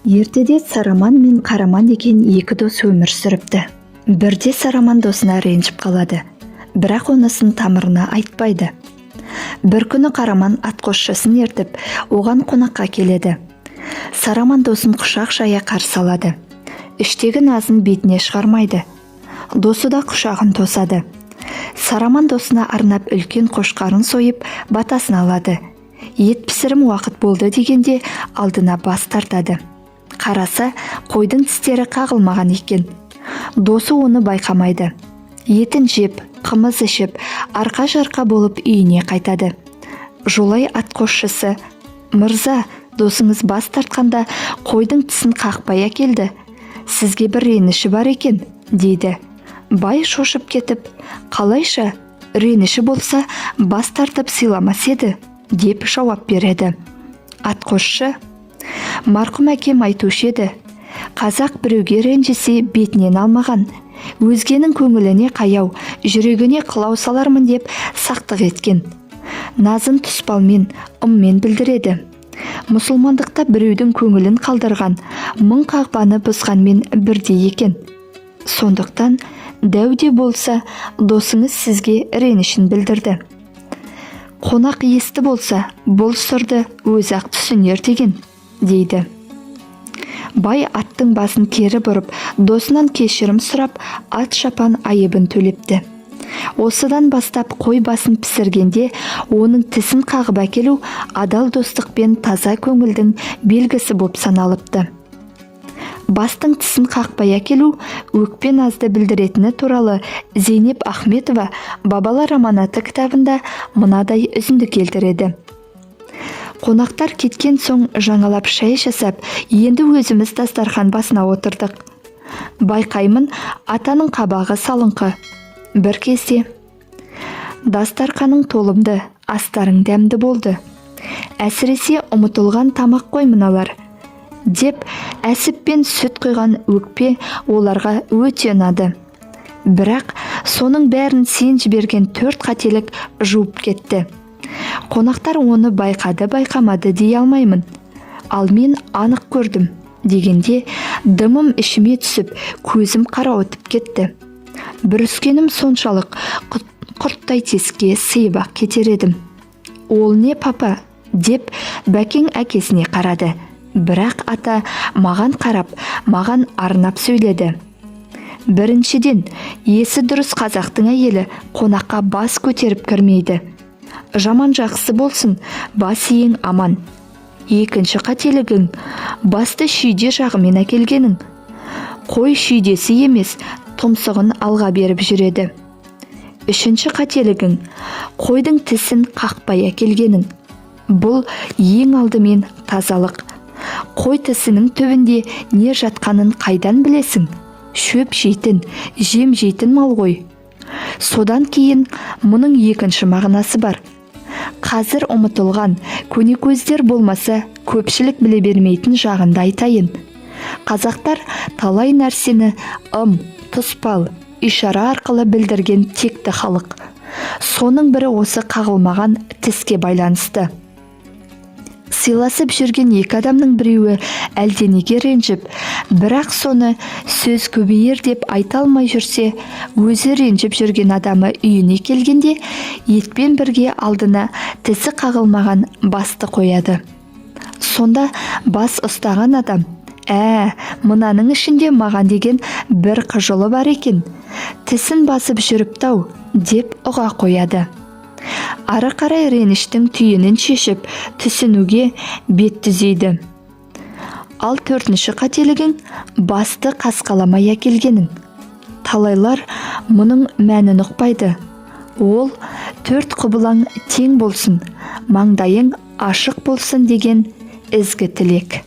Ертеде Сараман мен Қараман деген екі дос өмір сүріпті. Бірде Сараман досына ренжіп қалады, бірақ онысын тамырына айтпайды. Бір күні Қараман атқосшысын ертіп, оған қонаққа келеді. Сараман досын құшақ жая қарсы алады. Іштегі назын бетіне шығармайды. Досы да құшағын тосады. Сараман досына арнап үлкен қошқарын сойып, батасын алады. Ет пісірім уақыт болды дегенде алдына бас тартады. Қараса, қойдың тістері қағылмаған екен. Досы оны байқамайды. Етін жеп, қымыз ішіп, арқа-жарқа болып үйіне қайтады. Жолай атқосшысы: «Мырза, досыңыз бас тартқанда қойдың тісін қақпай әкелді. Сізге бір реніші бар екен», дейді. Бай шошып кетіп: «Қалайша, реніші болса бас тартып сыйламас еді», деп жауап береді. Атқосшы: «Марқұм әкем айтушы еді, қазақ біреуге ренжісе бетінен алмаған, өзгенің көңіліне қаяу, жүрегіне қылау салармын деп сақтық еткен. Назын тұспалмен, ыммен білдіреді. Мұсылмандықта біреудің көңілін қалдырған, мың қағбаны бұзғанмен бірдей екен. Сондықтан дәуде болса, досыңыз сізге ренішін білдірді. Қонақ есті болса, бұл сырды өзі-ақ түсінер деген», дейді. Бай аттың басын кері бұрып, досынан кешірім сұрап, ат шапан айыбын төлепті. Осыдан бастап қой басын пісіргенде оның тісін қағып әкелу адал достық пен таза көңілдің белгісі боп саналыпты. Бастың тісін қақпай әкелу өкпе назды білдіретіні туралы Зейнеп Ахметова «Бабалар аманаты» кітабында мынадай үзінді келтіреді. Қонақтар кеткен соң жаңалап шай жасап, енді өзіміз дастархан басына отырдық. Байқаймын, атаның қабағы салыңқы. Бір кезде: «Дастарханың толымды, астарың дәмді болды. Әсіресе ұмытылған тамақ қой мыналар», деп әсіп пен сүт құйған өкпе оларға өте ұнады. Бірақ соның бәрін сен жіберген 4 қателік жуып кетті. Қонақтар оны байқады-байқамады дей алмаймын. Ал мен анық көрдім, дегенде дымым ішіме түсіп, көзім қарауытып кетті. Бүріскенім соншалық құрттай тесікке сыйып-ақ кетер едім. «Ол не, папа?» деп Бәкең әкесіне қарады. Бірақ ата маған қарап, маған арнап сөйледі. «Біріншіден, есі дұрыс қазақтың әйелі қонаққа бас көтеріп кірмейді. Жаман жақсы болсын, бас ең аман. Екінші қателігің, басты шүйде жағымен әкелгенің. Қой шүйдесі емес, тұмсығын алға беріп жүреді. Үшінші қателігің, қойдың тісін қақпай әкелгенің. Бұл ең алдымен тазалық. Қой тісінің түбінде не жатқанын қайдан білесің? Шөп жейтін, жем жейтін мал ғой. Содан кейін мұның екінші мағынасы бар. Қазір ұмытылған, көне көздер болмаса, көпшілік біле бермейтін жағында айтайын. Қазақтар талай нәрсені тұспал, ишара арқылы білдірген текті халық. Соның бірі осы қағылмаған тіске байланысты. Сыйласып жүрген екі адамның біреуі әлденеге ренжіп, бірақ соны сөз көбейер деп айта алмай жүрсе, өзі ренжіп жүрген адамы үйіне келгенде етпен бірге алдына тісі қағылмаған басты қояды. Сонда бас ұстаған адам: «Мынаның ішінде маған деген бір қыжылы бар екен, тісін басып жүріпті-ау», деп ұға қояды. Ары қарай реніштің түйінін шешіп, түсінуге бет түзейді. Ал 4-ші қателігің, басты қасқаламай әкелгенің. Талайлар мұның мәнін ұқпайды. Ол 4 құбылаң тең болсын, маңдайың ашық болсын деген ізгі тілек.